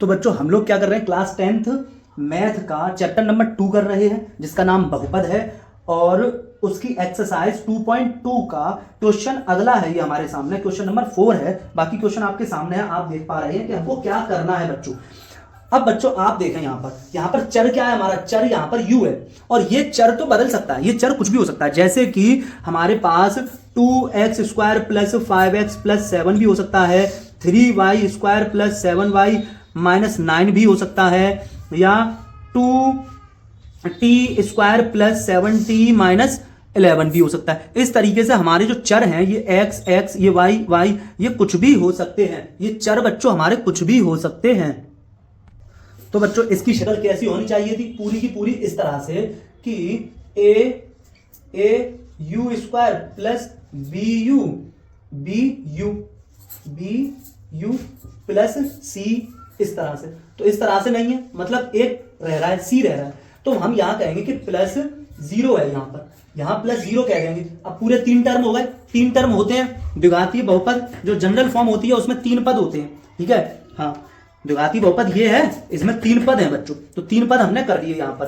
तो बच्चों हम लोग क्या कर रहे हैं, क्लास 10th मैथ का चैप्टर नंबर 2 कर रहे हैं जिसका नाम बहुपद है, और उसकी एक्सरसाइज 2.2 का क्वेश्चन अगला है। ये हमारे सामने क्वेश्चन नंबर 4 है, बाकी क्वेश्चन आपके सामने है, आप देख पा रहे हैं कि हमको क्या करना है बच्चों। अब बच्चों आप देखें यहाँ पर चर क्या है, हमारा चर यहाँ पर u है, और ये चर तो बदल सकता है, ये चर कुछ भी हो सकता है, जैसे कि हमारे पास 2x square plus 5x plus 7 भी हो सकता है, 3y square plus 7y minus 9 भी हो सकता है, या 2t square plus 7t minus 11 भी हो सकता है। इस तरीके से हमारे जो चर हैं ये x x, ये y y, ये कुछ भी हो सकते हैं। ये चर बच्चों हमारे कुछ भी हो सकते हैं। तो बच्चों इसकी शक्ल कैसी होनी चाहिए थी, पूरी की पूरी इस तरह से कि a u square plus b u plus c, इस तरह से। तो इस तरह से नहीं है, मतलब एक रह रहा है, c रह रहा है, तो हम यहां कहेंगे कि प्लस 0 है, यहां प्लस 0 कह देंगे। अब पूरे 3 टर्म हो गए, 3 टर्म होते हैं द्विघातीय बहुपद, जो जनरल फॉर्म होती है उसमें 3 पद होते हैं, ठीक है। हाँ, द्विघातीय बहुपद ये है, इसमें 3 पद हैं बच्चों, तो 3 पद हमने कर दिए यहां पर,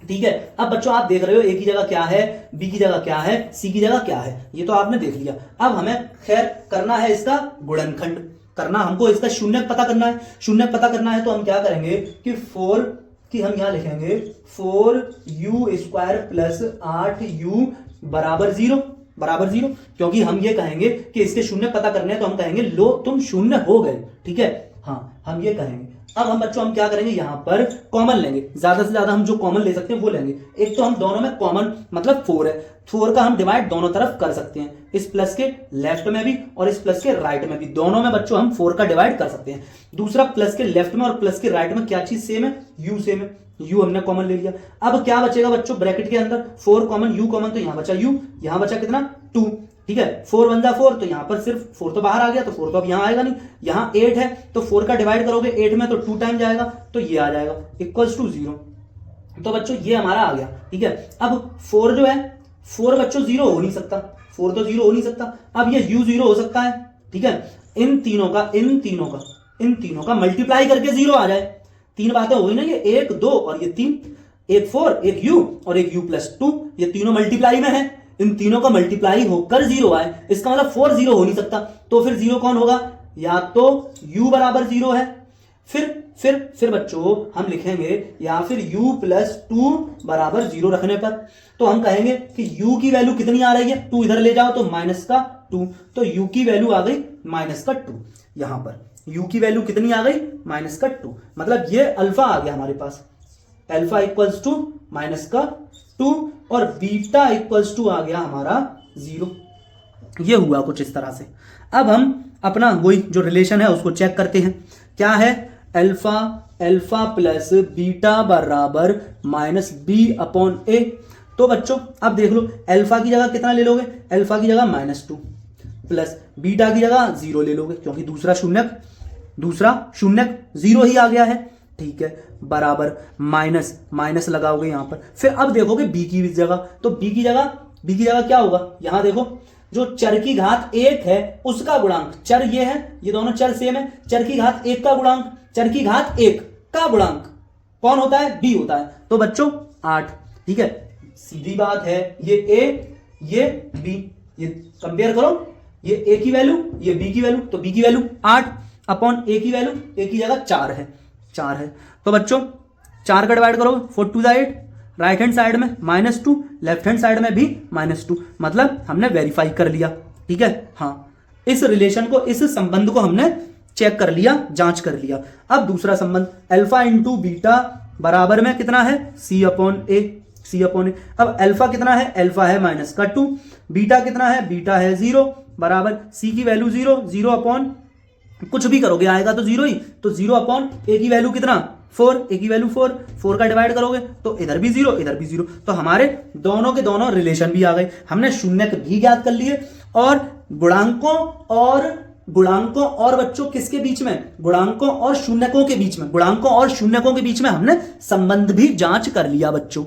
ठीक है। अब बच्चों आप देख रहे हो a की जगह क्या है, b की जगह क्या है, c की जगह क्या है, ये तो आपने देख लिया। अब हमें खैर करना है इसका गुणनखंड, करना हमको इसका शून्यक पता करना है। शून्यक पता करना है तो हम क्या करेंगे कि 4 की हम यहां लिखेंगे 4u स्क्वायर प्लस 8u बराबर 0, क्योंकि हम ये कहेंगे कि इसके शून्य पता करने हैं, तो हम कहेंगे लो तुम शून्य हो गए, ठीक है। हाँ, हम ये कहेंगे। अब हम बच्चों हम क्या करेंगे, यहां पर कॉमन लेंगे, ज्यादा से ज्यादा हम जो कॉमन ले सकते हैं वो लेंगे। एक तो हम दोनों में कॉमन मतलब 4 है, 4 का हम डिवाइड दोनों तरफ कर सकते हैं, इस प्लस के लेफ्ट में भी और इस प्लस के राइट में भी, दोनों में बच्चों हम 4 का डिवाइड कर सकते हैं। दूसरा, प्लस के लेफ्ट में और प्लस के राइट में क्या चीज सेम है, u सेम है, u हमने कॉमन ले लिया। अब क्या बचेगा बच्चों ब्रैकेट के अंदर, 4 कॉमन u कॉमन, तो यहां बचा u, यहां बचा कितना 2, ठीक है। 4 1 जा 4, तो यहां पर सिर्फ 4 तो बाहर आ गया, तो 4 तो अब यहां आएगा नहीं। यहां 8 है तो 4 का डिवाइड करोगे 8 में तो 2 टाइम जाएगा, तो ये आ जाएगा इक्वल्स टू 0। तो बच्चों ये हमारा आ गया, ठीक है। अब 4 जो है, 4 बच्चों 0 हो नहीं सकता, 4 तो 0 हो नहीं सकता। अब ये u 0 हो सकता है, ठीक है। इन तीनों का मल्टीप्लाई करके 0 आ जाए। 3 बातें हो गई ना, ये 1 2 और ये 3, एक 4 एक u और एक u प्लस 2, ये तीनों मल्टीप्लाई में है। इन तीनों का मल्टीप्लाई होकर 0 आए, इसका मतलब 4 0 हो नहीं सकता, तो फिर 0 कौन होगा, या तो u बराबर 0 है, फिर बच्चों हम लिखेंगे या फिर u प्लस 2 बराबर 0 रखने पर, तो हम कहेंगे कि u की वैल्यू कितनी आ रही है, 2 इधर ले जाओ तो माइनस का 2, तो u की वैल्यू आ गई माइनस का 2। यहां पर u की वैल्यू कितनी आ गई, माइनस का 2, मतलब ये अल्फा आ गया हमारे पास, अल्फा इक्वल्स टू माइनस का 2 और बीटा इक्वल्स टू आ गया हमारा 0। ये हुआ कुछ इस तरह से। अब हम अपना वही जो रिलेशन है उसको चेक करते हैं। क्या है, अल्फा प्लस बीटा बराबर माइनस b अपॉन a। तो बच्चों अब देख लो, अल्फा की जगह कितना ले लोगे, अल्फा की जगह -2 प्लस बीटा की जगह 0 ले लोगे, क्योंकि दूसरा शून्यक 0 ही आ गया है, ठीक है, बराबर माइनस लगाओगे यहां पर। फिर अब देखोगे b की जगह, तो b की जगह क्या होगा, यहां देखो जो चर की घात 1 है उसका गुणांक, चर ये है, ये दोनों चर सेम है, चर की घात 1 का गुणांक, चर की घात 1 का गुणांक कौन होता है, b होता है, तो बच्चों 8, ठीक है। सीधी बात है, ये a ये b, ये कंपेयर करो, ये a की वैल्यू ये b की वैल्यू, तो b की वैल्यू 8 अपॉन a की वैल्यू, a की जगह 4 है। तो बच्चों 4 का डिवाइड करो 4 2 8, राइट हैंड साइड में -2, लेफ्ट हैंड साइड में भी -2, मतलब हमने वेरीफाई कर लिया, ठीक है। हाँ, इस रिलेशन को, इस संबंध को हमने चेक कर लिया, जांच कर लिया। अब दूसरा संबंध, अल्फा इंटू बीटा बराबर में कितना है, c अपॉन a। अब अल्फा कितना है, अल्फा है -2, बीटा कितना है, बीटा है 0 बराबर c की वैल्यू 0 अपॉन कुछ भी करोगे आएगा तो 0 ही, तो 0 अपॉन a की वैल्यू कितना 4, a की वैल्यू 4 का डिवाइड करोगे तो इधर भी 0 इधर भी 0, तो हमारे दोनों के दोनों रिलेशन भी आ गए। हमने शून्यक भी ज्ञात कर लिए, और गुणांकों और बच्चों किसके बीच में, गुणांकों और शून्यकों के बीच में हमने संबंध भी जांच कर लिया बच्चों।